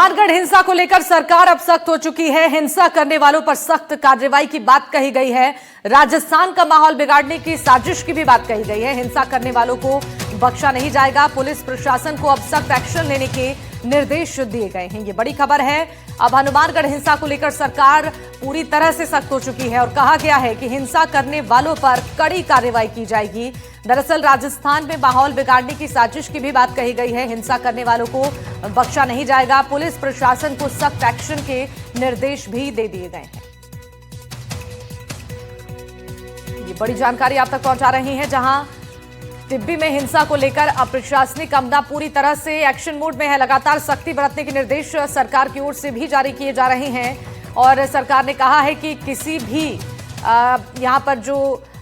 हनुमानगढ़ हिंसा को लेकर सरकार अब सख्त हो चुकी है। हिंसा करने वालों पर सख्त कार्रवाई की बात कही गई है। राजस्थान का माहौल बिगाड़ने की साजिश की भी बात कही गई है। हिंसा करने वालों को बख्शा नहीं जाएगा। पुलिस प्रशासन को अब सख्त एक्शन लेने के निर्देश दिए गए हैं। ये बड़ी खबर है। अब हनुमानगढ़ हिंसा को लेकर सरकार पूरी तरह से सख्त हो चुकी है और कहा गया है कि हिंसा करने वालों पर कड़ी कार्रवाई की जाएगी। दरअसल राजस्थान में माहौल बिगाड़ने की साजिश की भी बात कही गई है। हिंसा करने वालों को बख्शा नहीं जाएगा। पुलिस प्रशासन को सख्त एक्शन के निर्देश भी दे दिए गए हैं। ये बड़ी जानकारी आप तक पहुंचा रही है, जहां टिब्बी में हिंसा को लेकर अब प्रशासनिक अमला पूरी तरह से एक्शन मोड में है। लगातार सख्ती बरतने के निर्देश सरकार की ओर से भी जारी किए जा रहे हैं और सरकार ने कहा है कि किसी भी यहां पर जो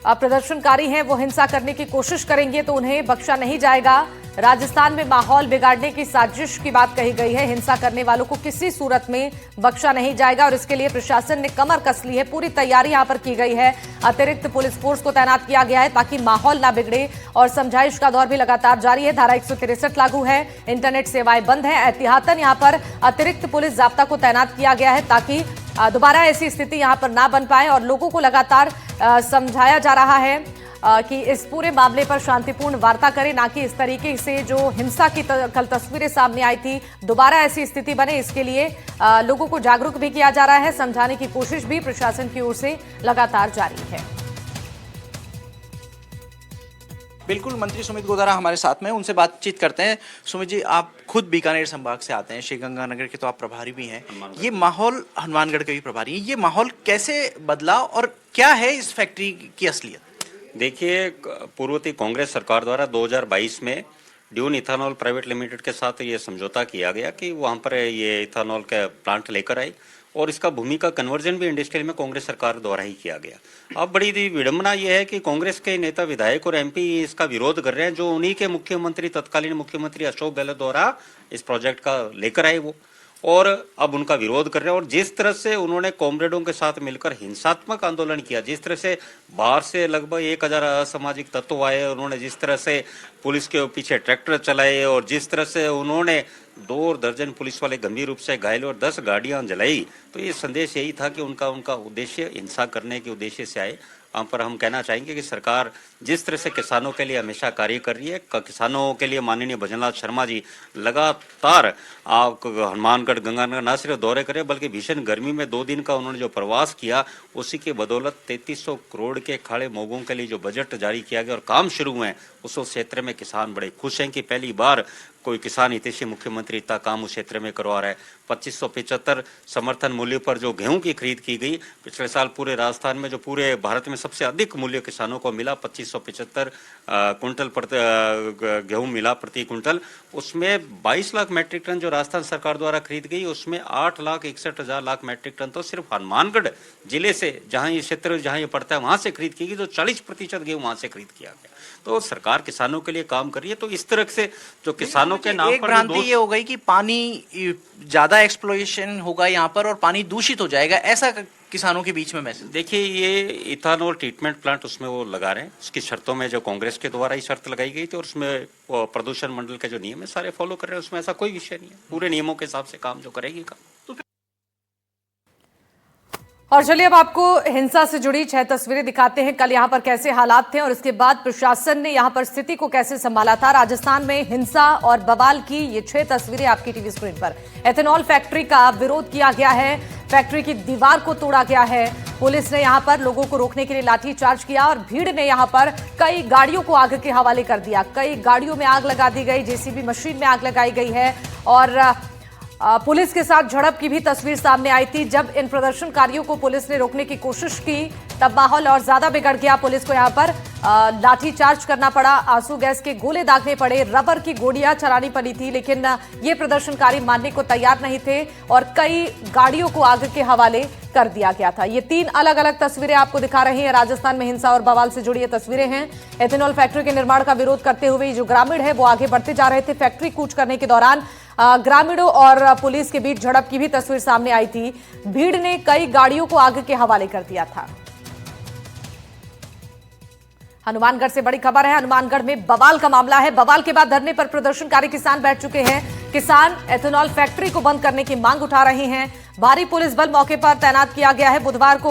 प्रदर्शनकारी हैं वो हिंसा करने की कोशिश करेंगे तो उन्हें बख्शा नहीं जाएगा। राजस्थान में माहौल बिगाड़ने की साजिश की बात कही गई है। हिंसा करने वालों को किसी सूरत में बख्शा नहीं जाएगा और इसके लिए प्रशासन ने कमर कस ली है। पूरी तैयारी यहां पर की गई है। अतिरिक्त पुलिस फोर्स को तैनात किया गया है ताकि माहौल ना बिगड़े और समझाइश का दौर भी लगातार जारी है। धारा 163 लागू है। इंटरनेट सेवाएं बंद है। एहतियातन यहां पर अतिरिक्त पुलिस जाब्ता को तैनात किया गया है ताकि दोबारा ऐसी स्थिति यहां पर ना बन पाए और लोगों को लगातार समझाया जा रहा है कि इस पूरे मामले पर शांतिपूर्ण वार्ता करें, ना कि इस तरीके से जो हिंसा की कल तस्वीरें सामने आई थी दोबारा ऐसी स्थिति बने। इसके लिए लोगों को जागरूक भी किया जा रहा है। समझाने की कोशिश भी प्रशासन की ओर से लगातार जारी है। बिल्कुल, मंत्री सुमित गोदारा हमारे साथ में, उनसे बातचीत करते हैं। सुमित जी, आप खुद बीकानेर संभाग से आते हैं, श्रीगंगानगर के तो आप प्रभारी भी हैं। ये माहौल, हनुमानगढ़ के भी प्रभारी हैं, ये माहौल कैसे बदला और क्या है इस फैक्ट्री की असलियत? देखिए, पूर्ववर्ती कांग्रेस सरकार द्वारा 2022 में ड्यून इथानॉल प्राइवेट लिमिटेड के साथ ये समझौता किया गया कि वहाँ पर ये इथानॉल का प्लांट लेकर आई और इसका भूमि का कन्वर्जन भी इंडस्ट्रियल में कांग्रेस सरकार द्वारा ही किया गया। अब बड़ी विडंबना ये है कि कांग्रेस के नेता, विधायक और एमपी इसका विरोध कर रहे हैं, जो उन्हीं के मुख्यमंत्री, तत्कालीन मुख्यमंत्री अशोक गहलोत द्वारा इस प्रोजेक्ट का लेकर आए वो, और अब उनका विरोध कर रहे हैं। और जिस तरह से उन्होंने कॉमरेडों के साथ मिलकर हिंसात्मक आंदोलन किया, जिस तरह से बाहर से लगभग 1000 असामाजिक तत्व आए, उन्होंने जिस तरह से पुलिस के पीछे ट्रैक्टर चलाए और जिस तरह से उन्होंने 2 दर्जन पुलिस वाले गंभीर रूप से घायल और 10 गाड़ियां जलाई, तो ये संदेश यही था कि उनका उद्देश्य हिंसा करने के उद्देश्य से आए। पर हम कहना चाहेंगे कि सरकार जिस तरह से किसानों के लिए हमेशा कार्य कर रही है, किसानों के लिए माननीय भजनलाल शर्मा जी लगातार हनुमानगढ़, गंगानगर न सिर्फ दौरे करें बल्कि भीषण गर्मी में 2 दिन का उन्होंने जो प्रवास किया, उसी की बदौलत 3300 करोड़ के खाड़े मोगों के लिए जो बजट जारी किया गया और काम शुरू हुए हैं, उस क्षेत्र में किसान बड़े खुश हैं कि पहली बार कोई किसान हितैषी मुख्यमंत्री इतना काम उस क्षेत्र में करवा रहा है। 2575 समर्थन मूल्य पर जो गेहूं की खरीद की गई, पिछले साल पूरे राजस्थान में जो पूरे भारत में सबसे अधिक मूल्य किसानों को मिला, 2575 कुंटल गेहूं मिला प्रति कुंटल। उसमें 22 लाख मैट्रिक टन जो राजस्थान सरकार द्वारा खरीद गई, उसमें 8,61,000 मैट्रिक टन तो सिर्फ हनुमानगढ़ जिले से, जहां ये क्षेत्र जहां ये पड़ता है, वहां से खरीद की गई। तो 40% गेहूं वहां से खरीद किया गया। तो सरकार किसानों के लिए काम कर रही है। तो इस तरह से जो किसानों के नाम एक पर भ्रांति ये हो गई कि पानी ज्यादा एक्सप्लॉयटेशन होगा यहाँ पर और पानी दूषित हो जाएगा, ऐसा किसानों के बीच में मैसेज। देखिए, ये इथानॉल ट्रीटमेंट प्लांट उसमें वो लगा रहे हैं, उसकी शर्तों में जो कांग्रेस के द्वारा ही शर्त लगाई गई थी और उसमें प्रदूषण मंडल के जो नियम है सारे फॉलो कर रहे हैं, उसमें ऐसा कोई विषय नहीं है। पूरे नियमों के हिसाब से काम जो करेगी काम। और चलिए अब आपको हिंसा से जुड़ी 6 तस्वीरें दिखाते हैं। कल यहां पर कैसे हालात थे और इसके बाद प्रशासन ने यहां पर स्थिति को कैसे संभाला था। राजस्थान में हिंसा और बवाल की ये 6 तस्वीरें आपकी टीवी स्क्रीन पर। एथेनॉल फैक्ट्री का विरोध किया गया है, फैक्ट्री की दीवार को तोड़ा गया है। पुलिस ने यहां पर लोगों को रोकने के लिए लाठीचार्ज किया और भीड़ ने यहां पर कई गाड़ियों को आग के हवाले कर दिया। कई गाड़ियों में आग लगा दी गई, जेसीबी मशीन में आग लगाई गई है और पुलिस के साथ झड़प की भी तस्वीर सामने आई थी। जब इन प्रदर्शनकारियों को पुलिस ने रोकने की कोशिश की तब माहौल और ज्यादा बिगड़ गया। पुलिस को यहां पर लाठीचार्ज करना पड़ा, आंसू गैस के गोले दागने पड़े, रबर की गोलियां चलानी पड़ी थी, लेकिन ये प्रदर्शनकारी मानने को तैयार नहीं थे और कई गाड़ियों को आग के हवाले कर दिया गया था। ये 3 अलग अलग तस्वीरें आपको दिखा रही हैं। राजस्थान में हिंसा और बवाल से जुड़ी ये तस्वीरें हैं। एथेनॉल फैक्ट्री के निर्माण का विरोध करते हुए जो ग्रामीण है वो आगे बढ़ते जा रहे थे। फैक्ट्री कूच करने के दौरान ग्रामीणों और पुलिस के बीच झड़प की भी तस्वीर सामने आई थी। भीड़ ने कई गाड़ियों को आग के हवाले कर दिया था। हनुमानगढ़ से बड़ी खबर है। हनुमानगढ़ में बवाल का मामला है। बवाल के बाद धरने पर प्रदर्शनकारी किसान बैठ चुके हैं। किसान एथेनॉल फैक्ट्री को बंद करने की मांग उठा रहे हैं। भारी पुलिस बल मौके पर तैनात किया गया है। बुधवार को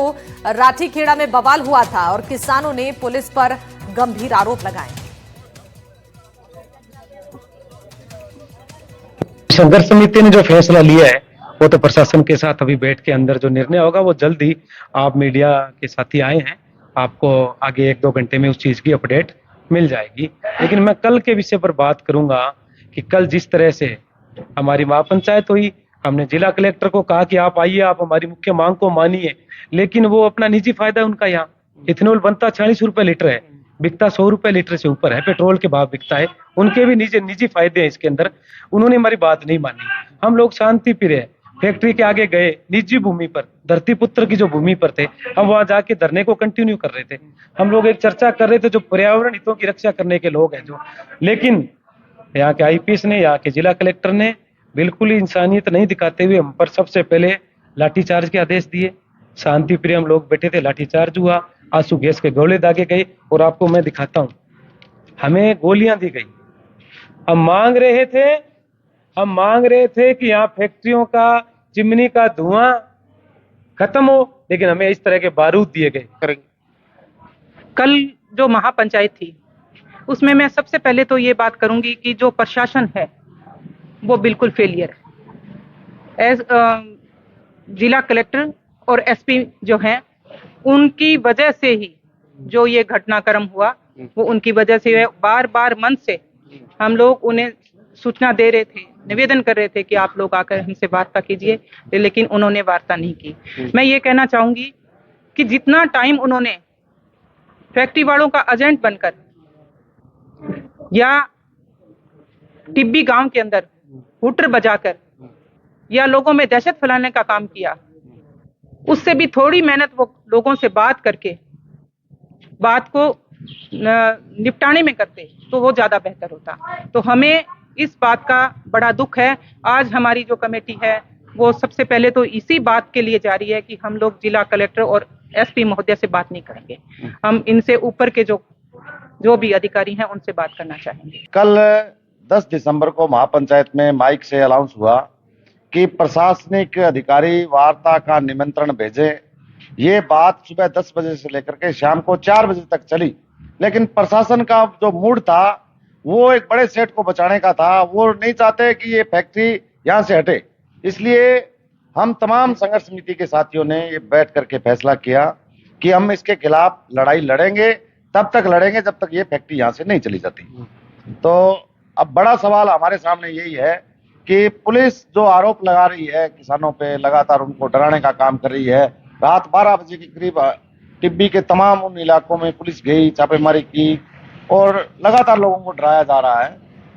राठीखेड़ा में बवाल हुआ था और किसानों ने पुलिस पर गंभीर आरोप लगाए। संघर्ष समिति ने जो फैसला लिया है वो तो प्रशासन के साथ अभी बैठ के अंदर जो निर्णय होगा वो जल्द ही आप मीडिया के साथी आए हैं, आपको आगे 1-2 घंटे में उस चीज की अपडेट मिल जाएगी। लेकिन मैं कल के विषय पर बात करूंगा कि कल जिस तरह से हमारी महापंचायत हुई, हमने जिला कलेक्टर को कहा कि आप आइए, आप हमारी मुख्य मांग को मानिए, लेकिन वो अपना निजी फायदा उनका यहाँ इथेनॉल बनता 40 रुपए लीटर है, बिकता 100 रुपए लीटर से ऊपर है, पेट्रोल के भाव बिकता है, उनके भी निजी फायदे हैं इसके अंदर। उन्होंने हमारी बात नहीं मानी। हम लोग शांति प्रिय फैक्ट्री के आगे गए, निजी भूमि पर, धरती पुत्र की जो भूमि पर थे, हम वहां जाके धरने को कंटिन्यू कर रहे थे। हम लोग एक चर्चा कर रहे थे जो पर्यावरण हितों की रक्षा करने के लोग हैं जो, लेकिन यहाँ के आईपीएस ने, यहाँ के जिला कलेक्टर ने बिल्कुल ही इंसानियत नहीं दिखाते हुए हम पर सबसे पहले लाठीचार्ज के आदेश दिए। शांति प्रिय हम लोग बैठे थे, लाठीचार्ज हुआ, आंसू गैस के गोले दागे गए और आपको मैं दिखाता हूँ, हमें गोलियां दी गई। हम मांग रहे थे कि यहाँ फैक्ट्रियों का चिमनी का धुआं खत्म हो, लेकिन हमें इस तरह के बारूद दिए गए। कल जो महापंचायत थी उसमें मैं सबसे पहले तो ये बात करूंगी कि जो प्रशासन है वो बिल्कुल फेलियर है। एज जिला कलेक्टर और एसपी जो हैं उनकी वजह से ही जो ये घटनाक्रम हुआ वो उनकी वजह से है। बार बार मन से हम लोग उन्हें सूचना दे रहे थे, निवेदन कर रहे थे कि आप लोग आकर हमसे वार्ता कीजिए, लेकिन उन्होंने वार्ता नहीं की। मैं ये कहना चाहूंगी कि जितना टाइम उन्होंने फैक्ट्री वालों का एजेंट बनकर या टिब्बी गांव के अंदर हुटर बजाकर या लोगों में दहशत फैलाने का काम किया, उससे भी थोड़ी मेहनत वो लोगों से बात करके बात को निपटाने में करते तो वो ज्यादा बेहतर होता। तो हमें इस बात का बड़ा दुख है। आज हमारी जो कमेटी है वो सबसे पहले तो इसी बात के लिए जा रही है कि हम लोग जिला कलेक्टर और एसपी महोदय से बात नहीं करेंगे, हम इनसे ऊपर के जो भी अधिकारी हैं उनसे बात करना चाहेंगे। कल 10 दिसंबर को महापंचायत में माइक से अनाउंस हुआ कि प्रशासनिक अधिकारी वार्ता का निमंत्रण भेजे। ये बात सुबह 10 बजे से लेकर के शाम को 4 बजे तक चली, लेकिन प्रशासन का जो मूड था वो एक बड़े सेट को बचाने का था। वो नहीं चाहते कि ये फैक्ट्री यहाँ से हटे, इसलिए हम तमाम संघर्ष समिति के साथियों ने ये बैठ करके फैसला किया कि हम इसके खिलाफ लड़ाई लड़ेंगे, तब तक लड़ेंगे जब तक ये फैक्ट्री यहाँ से नहीं चली जाती। तो अब बड़ा सवाल हमारे सामने यही है कि पुलिस जो आरोप लगा रही है किसानों पे, लगातार उनको डराने का काम कर रही है। रात 12 बजे के करीब टिब्बी के तमाम उन इलाकों में पुलिस गई, छापेमारी की और लगातार लोगों को डराया जा रहा है।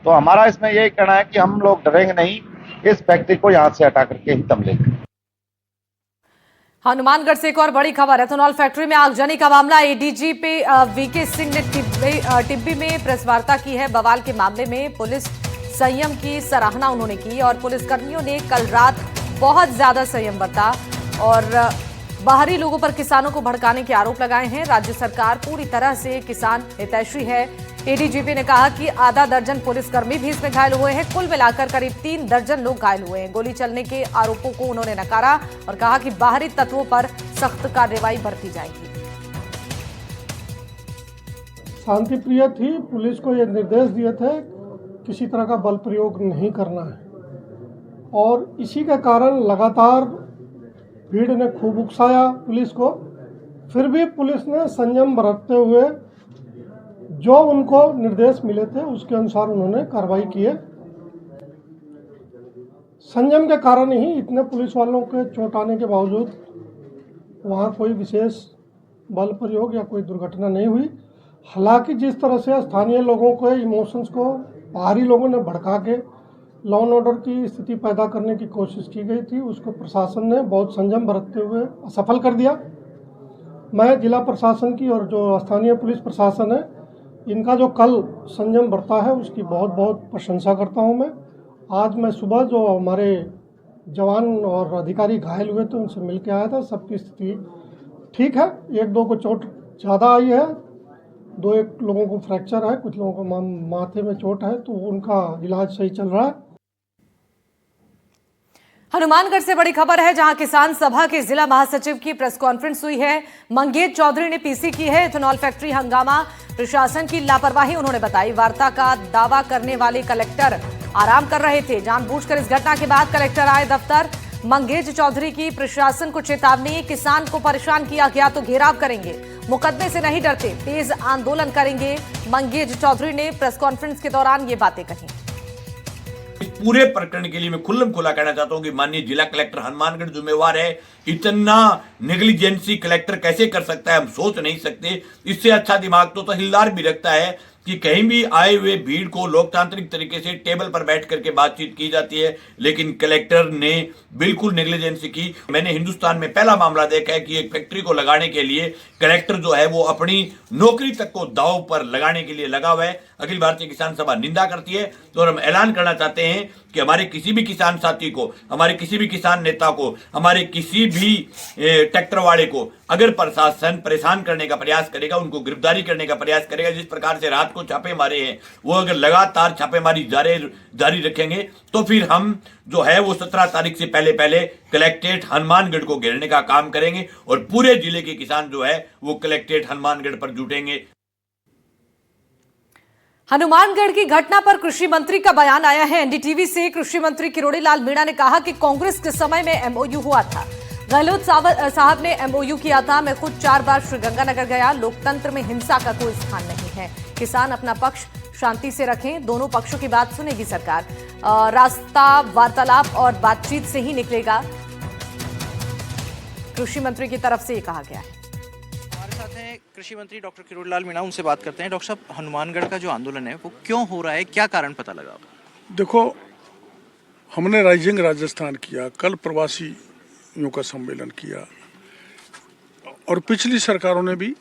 तो हमारा इसमें यही कहना है कि हम लोग डरेंगे नहीं, इस फैक्ट्री को यहाँ से हटा करके ही दम लेंगे। हनुमानगढ़ से एक और बड़ी खबर, एथेनॉल फैक्ट्री में आगजनी का मामला। एडीजी पे वीके सिंह ने टिब्बी में प्रेस वार्ता की है। बवाल के मामले में पुलिस संयम की सराहना उन्होंने की और पुलिसकर्मियों ने कल रात बहुत ज्यादा संयम बरता और बाहरी लोगों पर किसानों को भड़काने के आरोप लगाए हैं। राज्य सरकार पूरी तरह से किसान हितैषी है। एडीजीपी ने कहा कि आधा दर्जन पुलिसकर्मी भी इसमें घायल हुए हैं। कुल मिलाकर करीब 3 दर्जन लोग घायल हुए हैं। गोली चलने के आरोपों को उन्होंने नकारा और कहा कि बाहरी तत्वों पर सख्त कार्रवाई बरती जाएगी। शांति प्रिय थी, पुलिस को ये निर्देश दिए थे किसी तरह का बल प्रयोग नहीं करना है और इसी के कारण लगातार भीड़ ने खूब उकसाया पुलिस को। फिर भी पुलिस ने संयम बरतते हुए जो उनको निर्देश मिले थे उसके अनुसार उन्होंने कार्रवाई की है। संयम के कारण ही इतने पुलिस वालों के चोट आने के बावजूद वहाँ कोई विशेष बल प्रयोग या कोई दुर्घटना नहीं हुई। हालांकि जिस तरह से स्थानीय लोगों के इमोशंस को बाहरी लोगों ने भड़का के लॉ एंड ऑर्डर की स्थिति पैदा करने की कोशिश की गई थी, उसको प्रशासन ने बहुत संयम बरतते हुए असफल कर दिया। मैं जिला प्रशासन की और जो स्थानीय पुलिस प्रशासन है इनका जो कल संयम बरता है उसकी बहुत बहुत प्रशंसा करता हूं मैं। आज मैं सुबह जो हमारे जवान और अधिकारी घायल हुए थे उनसे मिल के आया था, सबकी स्थिति ठीक है। 1-2 को चोट ज़्यादा आई है, 2-1 लोगों को फ्रैक्चर है, कुछ लोगों को माथे में चोट है, तो उनका इलाज सही चल रहा है। हनुमानगढ़ से बड़ी खबर है, जहां किसान सभा के जिला महासचिव की प्रेस कॉन्फ्रेंस हुई है। मंगेश चौधरी ने पीसी की है इथेनॉल फैक्ट्री हंगामा, प्रशासन की लापरवाही उन्होंने बताई। वार्ता का दावा करने वाले कलेक्टर आराम कर रहे थे। जानबूझकर इस घटना के बाद कलेक्टर आए दफ्तर। मंगेश चौधरी की प्रशासन को चेतावनी, किसान को परेशान किया गया तो घेराव करेंगे, मुकदमे से नहीं डरते, तेज आंदोलन करेंगे। मंगेश चौधरी ने प्रेस कॉन्फ्रेंस के दौरान ये बातें कही। इस पूरे प्रकरण के लिए मैं खुल्लम खुला कहना चाहता हूं कि माननीय जिला कलेक्टर हनुमानगढ़ जिम्मेवार है। इतना नेग्लिजेंसी कलेक्टर कैसे कर सकता है, हम सोच नहीं सकते। इससे अच्छा दिमाग तो तहसीलदार भी रखता है कि कहीं भी आए हुए भीड़ को लोकतांत्रिक तरीके से टेबल पर बैठ करके बातचीत की जाती है, लेकिन कलेक्टर ने बिल्कुल नेग्लिजेंसी की। मैंने हिंदुस्तान में पहला मामला देखा है कि एक फैक्ट्री को लगाने के लिए कलेक्टर जो है वो अपनी नौकरी तक को दांव पर लगाने के लिए लगा हुआ है। अखिल भारतीय किसान सभा निंदा करती है। तो हम ऐलान करना चाहते हैं कि हमारे किसी भी किसान साथी को, हमारे किसी भी किसान नेता को, हमारे किसी भी ट्रैक्टर वाले को अगर प्रशासन परेशान करने का प्रयास करेगा, उनको गिरफ्तारी करने का प्रयास करेगा, जिस प्रकार से रात को छापे मारे हैं, वो अगर लगातार छापेमारी जारी रखेंगे तो फिर हम जो है वो 17 तारीख से पहले कलेक्ट्रेट हनुमानगढ़ को घेरने का काम करेंगे और पूरे जिले के किसान जो है वो कलेक्ट्रेट हनुमानगढ़ पर जुटेंगे। हनुमानगढ़ की घटना पर कृषि मंत्री का बयान आया है। एनडीटीवी से कृषि मंत्री किरोड़ी लाल मीणा ने कहा कि कांग्रेस के समय में एमओयू हुआ था, गहलोत साहब ने एमओयू किया था। मैं खुद 4 बार श्रीगंगानगर गया। लोकतंत्र में हिंसा का कोई स्थान नहीं है। किसान अपना पक्ष शांति से रखें, दोनों पक्षों की बात सुनेगी सरकार। रास्ता वार्तालाप और बातचीत से ही निकलेगा, कृषि मंत्री की तरफ से ये कहा गया है। हमारे साथ हैं कृषि मंत्री डॉक्टर किरोड़ी लाल मीणा, उनसे बात करते हैं। डॉक्टर साहब, हनुमानगढ़ का जो आंदोलन है वो क्यों हो रहा है, क्या कारण पता लगा? देखो, हमने राइजिंग राजस्थान किया, कल प्रवासियों का सम्मेलन किया और पिछली सरकारों ने भी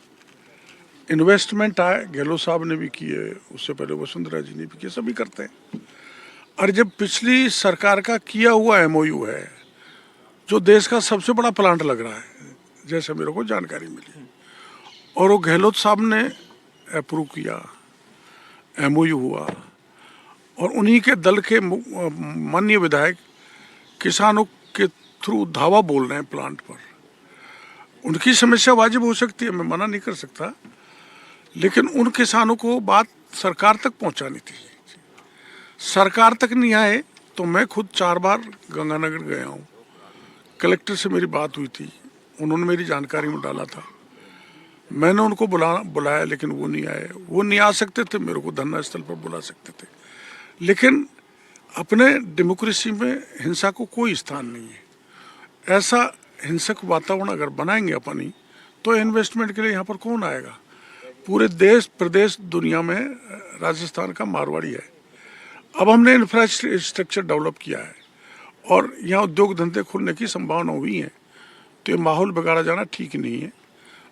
इन्वेस्टमेंट आए, गहलोत साहब ने भी किए, उससे पहले वसुंधरा जी ने भी किए, सभी करते हैं। और जब पिछली सरकार का किया हुआ एमओयू है, जो देश का सबसे बड़ा प्लांट लग रहा है, जैसे मेरे को जानकारी मिली, और वो गहलोत साहब ने अप्रूव किया, एमओयू हुआ, और उन्हीं के दल के माननीय विधायक किसानों के थ्रू धावा बोल रहे हैं प्लांट पर। उनकी समस्या वाजिब हो सकती है, मैं मना नहीं कर सकता, लेकिन उन किसानों को बात सरकार तक पहुंचानी थी। सरकार तक नहीं आए तो मैं खुद 4 बार गंगानगर गया हूँ। कलेक्टर से मेरी बात हुई थी, उन्होंने मेरी जानकारी में डाला था। मैंने उनको बुलाया लेकिन वो नहीं आए। वो नहीं आ सकते थे, मेरे को धरना स्थल पर बुला सकते थे, लेकिन अपने डेमोक्रेसी में हिंसा को कोई स्थान नहीं है। ऐसा हिंसक वातावरण अगर बनाएंगे अपनी, तो इन्वेस्टमेंट के लिए यहाँ पर कौन आएगा? पूरे देश प्रदेश दुनिया में राजस्थान का मारवाड़ी है। अब हमने इंफ्रास्ट्रक्चर डेवलप किया है और यहाँ उद्योग धंधे खुलने की संभावना हुई है, तो ये माहौल बिगाड़ा जाना ठीक नहीं है।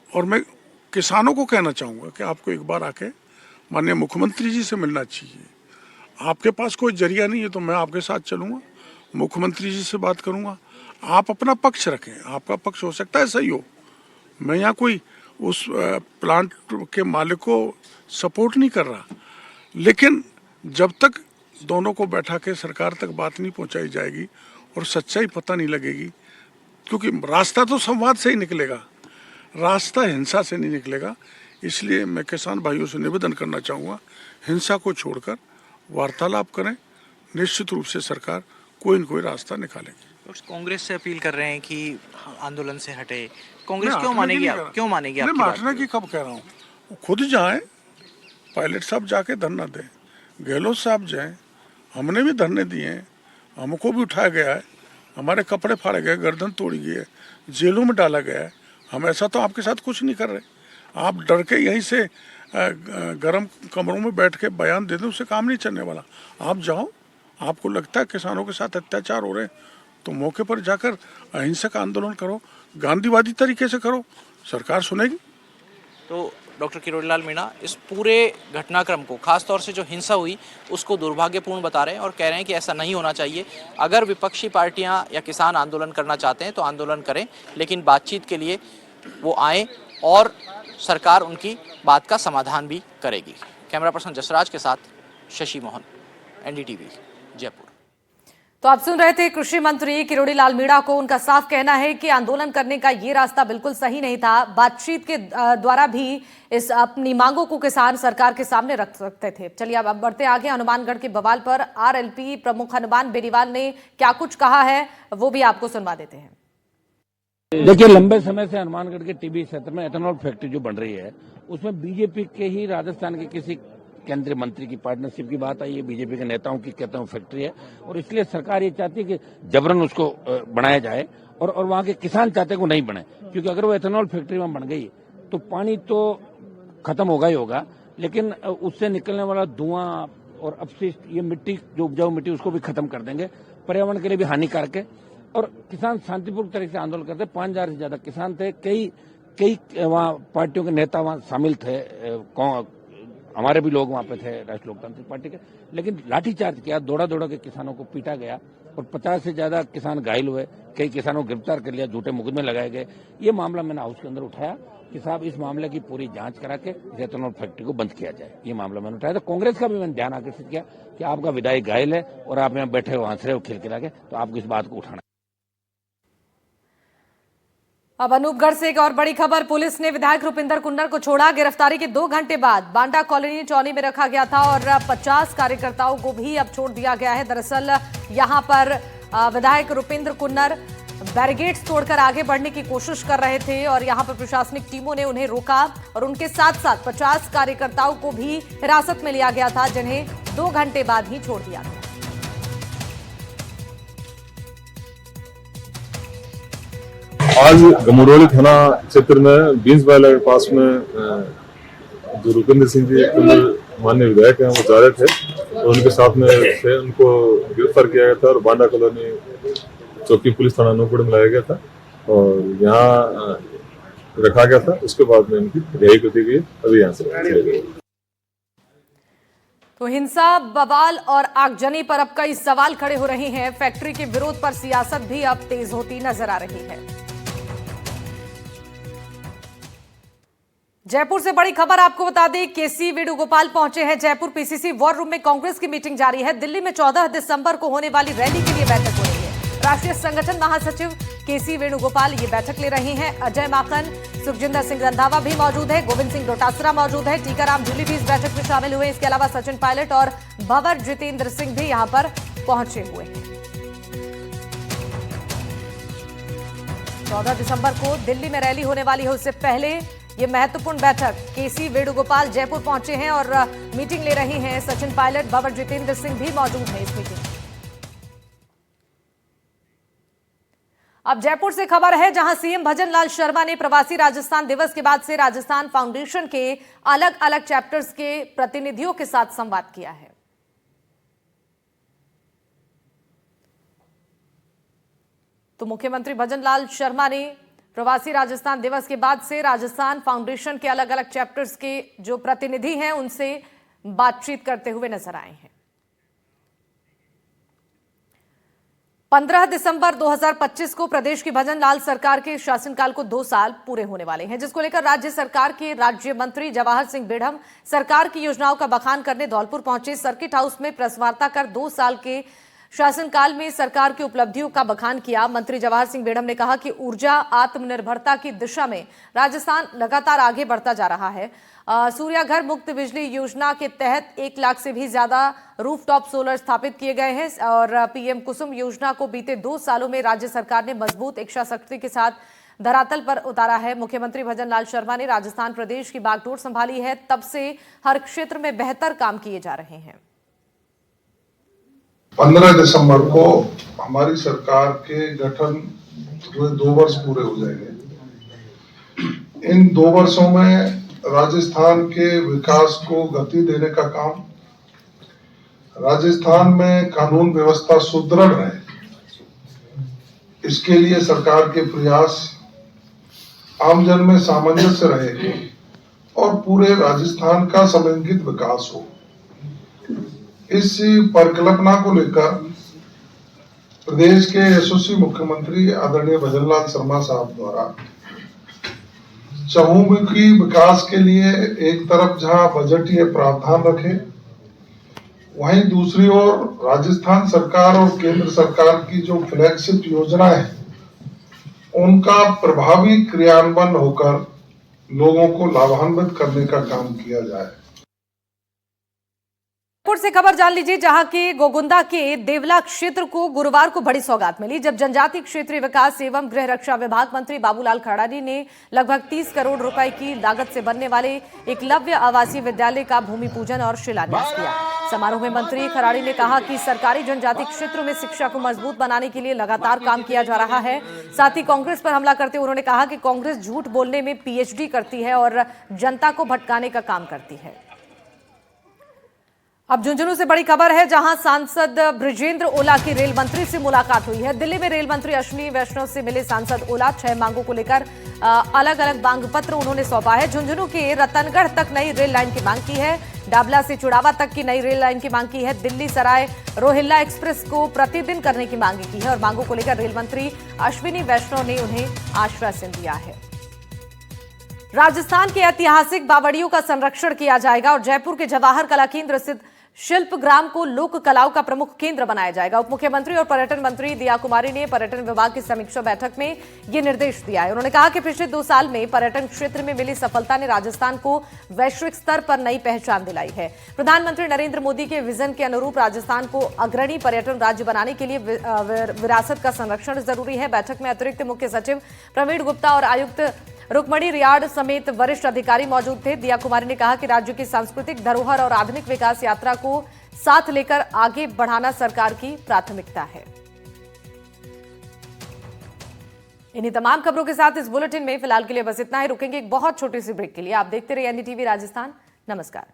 और मैं किसानों को कहना चाहूँगा कि आपको एक बार आके माननीय मुख्यमंत्री जी से मिलना चाहिए। आपके पास कोई जरिया नहीं है तो मैं आपके साथ चलूँगा, मुख्यमंत्री जी से बात करूँगा, आप अपना पक्ष रखें। आपका पक्ष हो सकता है सही हो, मैं यहाँ कोई उस प्लांट के मालिक को सपोर्ट नहीं कर रहा, लेकिन जब तक दोनों को बैठा के सरकार तक बात नहीं पहुंचाई जाएगी और सच्चाई पता नहीं लगेगी, क्योंकि रास्ता तो संवाद से ही निकलेगा, रास्ता हिंसा से नहीं निकलेगा। इसलिए मैं किसान भाइयों से निवेदन करना चाहूँगा, हिंसा को छोड़कर वार्तालाप करें, निश्चित रूप से सरकार कोई न कोई रास्ता निकालेगी। कांग्रेस से अपील कर रहे हैं कि आंदोलन से हटे। कांग्रेस क्यों मानेगी? क्यों मानेगी आपकी बात? मानने की कब कह रहा हूँ, खुद जाएं, पायलट साहब जाके धरना दें, गहलोत साहब जाएं, हमने भी धरने दिए हैं, हमको भी उठाया गया है, हमारे कपड़े फाड़े गए, गर्दन तोड़ी गई है, जेलों में डाला गया है। हम ऐसा तो आपके साथ कुछ नहीं कर रहे। आप डर के यहीं से गर्म कमरों में बैठ के बयान दे दें, उससे काम नहीं चलने वाला। आप जाओ, आपको लगता है किसानों के साथ अत्याचार हो रहे हैं तो मौके पर जाकर अहिंसक आंदोलन करो, गांधीवादी तरीके से करो, सरकार सुनेगी। तो डॉक्टर किरोड़ी लाल मीणा इस पूरे घटनाक्रम को, खासतौर से जो हिंसा हुई, उसको दुर्भाग्यपूर्ण बता रहे हैं और कह रहे हैं कि ऐसा नहीं होना चाहिए। अगर विपक्षी पार्टियां या किसान आंदोलन करना चाहते हैं तो आंदोलन करें, लेकिन बातचीत के लिए वो आएँ और सरकार उनकी बात का समाधान भी करेगी। कैमरा पर्सन जसराज के साथ शशि मोहन, एनडीटीवी, जयपुर। तो आप सुन रहे थे कृषि मंत्री किरोड़ी लाल मीणा को। उनका साफ कहना है कि आंदोलन करने का ये रास्ता बिल्कुल सही नहीं था। बातचीत के द्वारा भी इस अपनी मांगों को किसान सरकार के सामने रख सकते थे। चलिए अब बढ़ते आगे हनुमानगढ़ के बवाल पर। आरएलपी प्रमुख हनुमान बेनीवाल ने क्या कुछ कहा है वो भी आपको सुनवा देते हैं। देखिए, लंबे समय से हनुमानगढ़ के टीबी क्षेत्र में एथेनॉल फैक्ट्री जो बन रही है उसमें बीजेपी के ही राजस्थान के किसी केंद्रीय मंत्री की पार्टनरशिप की बात आई है। बीजेपी के नेताओं की कहता हूं फैक्ट्री है और इसलिए सरकार ये चाहती है कि जबरन उसको बनाया जाए और वहां के किसान चाहते हैं को नहीं बने, क्योंकि अगर वो एथेनॉल फैक्ट्री में बन गई तो पानी तो खत्म होगा ही होगा, लेकिन उससे निकलने वाला धुआं और अपशिष्ट, ये मिट्टी जो उपजाऊ मिट्टी उसको भी खत्म कर देंगे, पर्यावरण के लिए भी हानिकारक है। और किसान शांतिपूर्ण तरीके से आंदोलन करते, 5000 से ज्यादा किसान थे, कई वहाँ पार्टियों के नेता वहाँ शामिल थे, हमारे भी लोग वहाँ पे थे राष्ट्रीय लोकतांत्रिक पार्टी के, लेकिन लाठीचार्ज किया, दौड़ा के किसानों को पीटा गया और 50 से ज्यादा किसान घायल हुए, कई किसानों को गिरफ्तार कर लिया, झूठे मुकदमे लगाए गए। ये मामला मैंने हाउस के अंदर उठाया कि साहब इस मामले की पूरी जांच करा के एथेनॉल फैक्ट्री को बंद किया जाए। ये मामला मैंने उठाया। तो कांग्रेस का भी मैंने ध्यान आकर्षित किया कि आपका विधायक घायल है और आप यहाँ बैठे हो हंस रहे हो खिलखिला के, तो आपको इस बात को उठाना। अब अनूपगढ़ से एक और बड़ी खबर। पुलिस ने विधायक रुपिंदर कुन्नर को छोड़ा। गिरफ्तारी के 2 घंटे बाद बांडा कॉलोनी चौनी में रखा गया था और 50 कार्यकर्ताओं को भी अब छोड़ दिया गया है। दरअसल यहां पर विधायक रुपिंदर कुन्नर बैरिकेड्स तोड़कर आगे बढ़ने की कोशिश कर रहे थे और यहां पर प्रशासनिक टीमों ने उन्हें रोका और उनके साथ साथ 50 कार्यकर्ताओं को भी हिरासत में लिया गया था, जिन्हें 2 घंटे बाद ही छोड़ दिया गया। आज गमुड़ोली थाना क्षेत्र में बींसवाला के पास में जो रुपिंदर सिंह जी माननीय विधायक हैं वो जा रहे थे और उनके साथ में से उनको गिरफ्तार किया गया था और बांडा कॉलोनी चौकी पुलिस थाना अनूपगढ़ में लाया गया था और यहाँ रखा गया था। उसके बाद में इनकी रिहाई कर दी गई। अभी यहाँ से तो हिंसा, बवाल और आगजनी पर अब कई सवाल खड़े हो रहे हैं। फैक्ट्री के विरोध पर सियासत भी अब तेज होती नजर आ रही है। जयपुर से बड़ी खबर आपको बता दें, केसी वेणुगोपाल पहुंचे हैं जयपुर। पीसीसी वॉर रूम में कांग्रेस की मीटिंग जारी है। दिल्ली में 14 दिसंबर को होने वाली रैली के लिए बैठक हो रही है। राष्ट्रीय संगठन महासचिव केसी वेणुगोपाल ये बैठक ले रहे हैं। अजय माकन, सुखजिंदर सिंह रंधावा भी मौजूद है, गोविंद सिंह डोटासरा मौजूद है, टीकाराम जूली भी इस बैठक में शामिल हुए। इसके अलावा सचिन पायलट और भंवर जितेंद्र सिंह भी यहां पर पहुंचे हुए हैं। 14 दिसंबर को दिल्ली में रैली होने वाली है, उससे पहले ये महत्वपूर्ण बैठक। केसी वेणुगोपाल जयपुर पहुंचे हैं और मीटिंग ले रहे हैं। सचिन पायलट, भंवर जितेंद्र सिंह भी मौजूद हैं इस मीटिंग में। अब जयपुर से खबर है, जहां सीएम भजन लाल शर्मा ने प्रवासी राजस्थान दिवस के बाद से राजस्थान फाउंडेशन के अलग अलग चैप्टर्स के प्रतिनिधियों के साथ संवाद किया है। तो मुख्यमंत्री भजन लाल शर्मा ने प्रवासी राजस्थान दिवस के बाद से राजस्थान फाउंडेशन के अलग अलग चैप्टर्स के जो प्रतिनिधि हैं उनसे बातचीत करते हुए नजर आए हैं। 15 दिसंबर 2025 को प्रदेश की भजन लाल सरकार के शासनकाल को 2 साल पूरे होने वाले हैं, जिसको लेकर राज्य सरकार के राज्य मंत्री जवाहर सिंह बेढ़म सरकार की योजनाओं का बखान करने धौलपुर पहुंचे। सर्किट हाउस में प्रेस वार्ता कर 2 साल के शासनकाल में सरकार की उपलब्धियों का बखान किया। मंत्री जवाहर सिंह बेढ़म ने कहा कि ऊर्जा आत्मनिर्भरता की दिशा में राजस्थान लगातार आगे बढ़ता जा रहा है। सूर्या घर मुक्त बिजली योजना के तहत 1 लाख से भी ज्यादा रूफटॉप सोलर स्थापित किए गए हैं और पीएम कुसुम योजना को बीते 2 सालों में राज्य सरकार ने मजबूत इच्छा शक्ति के साथ धरातल पर उतारा है। मुख्यमंत्री भजन लाल शर्मा ने राजस्थान प्रदेश की बागडोर संभाली है, तब से हर क्षेत्र में बेहतर काम किए जा रहे हैं। 15 दिसंबर को हमारी सरकार के गठन हुए 2 वर्ष पूरे हो जाएंगे। इन 2 वर्षों में राजस्थान के विकास को गति देने का काम, राजस्थान में कानून व्यवस्था सुदृढ़ रहे, इसके लिए सरकार के प्रयास, आमजन में सामंजस्य रहे और पूरे राजस्थान का समन्वित विकास हो, इस परिकल्पना को लेकर प्रदेश के यशस्वी मुख्यमंत्री आदरणीय भजन लाल शर्मा साहब द्वारा चहुमुखी विकास के लिए एक तरफ जहां बजटीय प्रावधान रखे, वहीं दूसरी ओर राजस्थान सरकार और केंद्र सरकार की जो फ्लैगशिप योजना है उनका प्रभावी क्रियान्वयन होकर लोगों को लाभान्वित करने का काम किया जाए। जयपुर से खबर जान लीजिए, जहां के गोगुंदा के देवला क्षेत्र को गुरुवार को बड़ी सौगात मिली, जब जनजातीय क्षेत्रीय विकास एवं गृह रक्षा विभाग मंत्री बाबूलाल खराड़ी ने लगभग 30 करोड़ रुपए की लागत से बनने वाले एकलव्य आवासीय विद्यालय का भूमि पूजन और शिलान्यास किया। समारोह में मंत्री खराड़ी ने कहा कि सरकारी जनजातीय क्षेत्रों में शिक्षा को मजबूत बनाने के लिए लगातार काम किया जा रहा है। साथ ही कांग्रेस पर हमला करते हुए उन्होंने कहा कि कांग्रेस झूठ बोलने में पीएचडी करती है और जनता को भटकाने का काम करती है। अब झुंझुनू से बड़ी खबर है, जहां सांसद बृजेंद्र ओला की रेल मंत्री से मुलाकात हुई है। दिल्ली में रेल मंत्री अश्विनी वैष्णव से मिले सांसद ओला। 6 मांगों को लेकर अलग अलग मांग पत्र उन्होंने सौंपा है। झुंझुनू के रतनगढ़ तक नई रेल लाइन की मांग की है। डाबला से चुड़ावा तक की नई रेल लाइन की मांग की है। दिल्ली सराय रोहिल्ला एक्सप्रेस को प्रतिदिन करने की मांग की है और मांगों को लेकर रेल मंत्री अश्विनी वैष्णव ने उन्हें आश्वासन दिया है। राजस्थान के ऐतिहासिक बावड़ियों का संरक्षण किया जाएगा और जयपुर के जवाहर कला केंद्र स्थित शिल्प ग्राम को लोक कलाओं का प्रमुख केंद्र बनाया जाएगा। उप मुख्यमंत्री और पर्यटन मंत्री दिया कुमारी ने पर्यटन विभाग की समीक्षा बैठक में यह निर्देश दिया है। उन्होंने कहा कि पिछले 2 साल में पर्यटन क्षेत्र में मिली सफलता ने राजस्थान को वैश्विक स्तर पर नई पहचान दिलाई है। प्रधानमंत्री नरेंद्र मोदी के विजन के अनुरूप राजस्थान को अग्रणी पर्यटन राज्य बनाने के लिए विरासत का संरक्षण जरूरी है। बैठक में अतिरिक्त मुख्य सचिव प्रवीण गुप्ता और आयुक्त रुक्मणी रियाड़ समेत वरिष्ठ अधिकारी मौजूद थे। दिया कुमारी ने कहा कि राज्य की सांस्कृतिक धरोहर और आधुनिक विकास यात्रा को साथ लेकर आगे बढ़ाना सरकार की प्राथमिकता है। इन्हीं तमाम खबरों के साथ इस बुलेटिन में फिलहाल के लिए बस इतना ही। रुकेंगे एक बहुत छोटी सी ब्रेक के लिए। आप देखते रहिए एनडीटीवी राजस्थान। नमस्कार।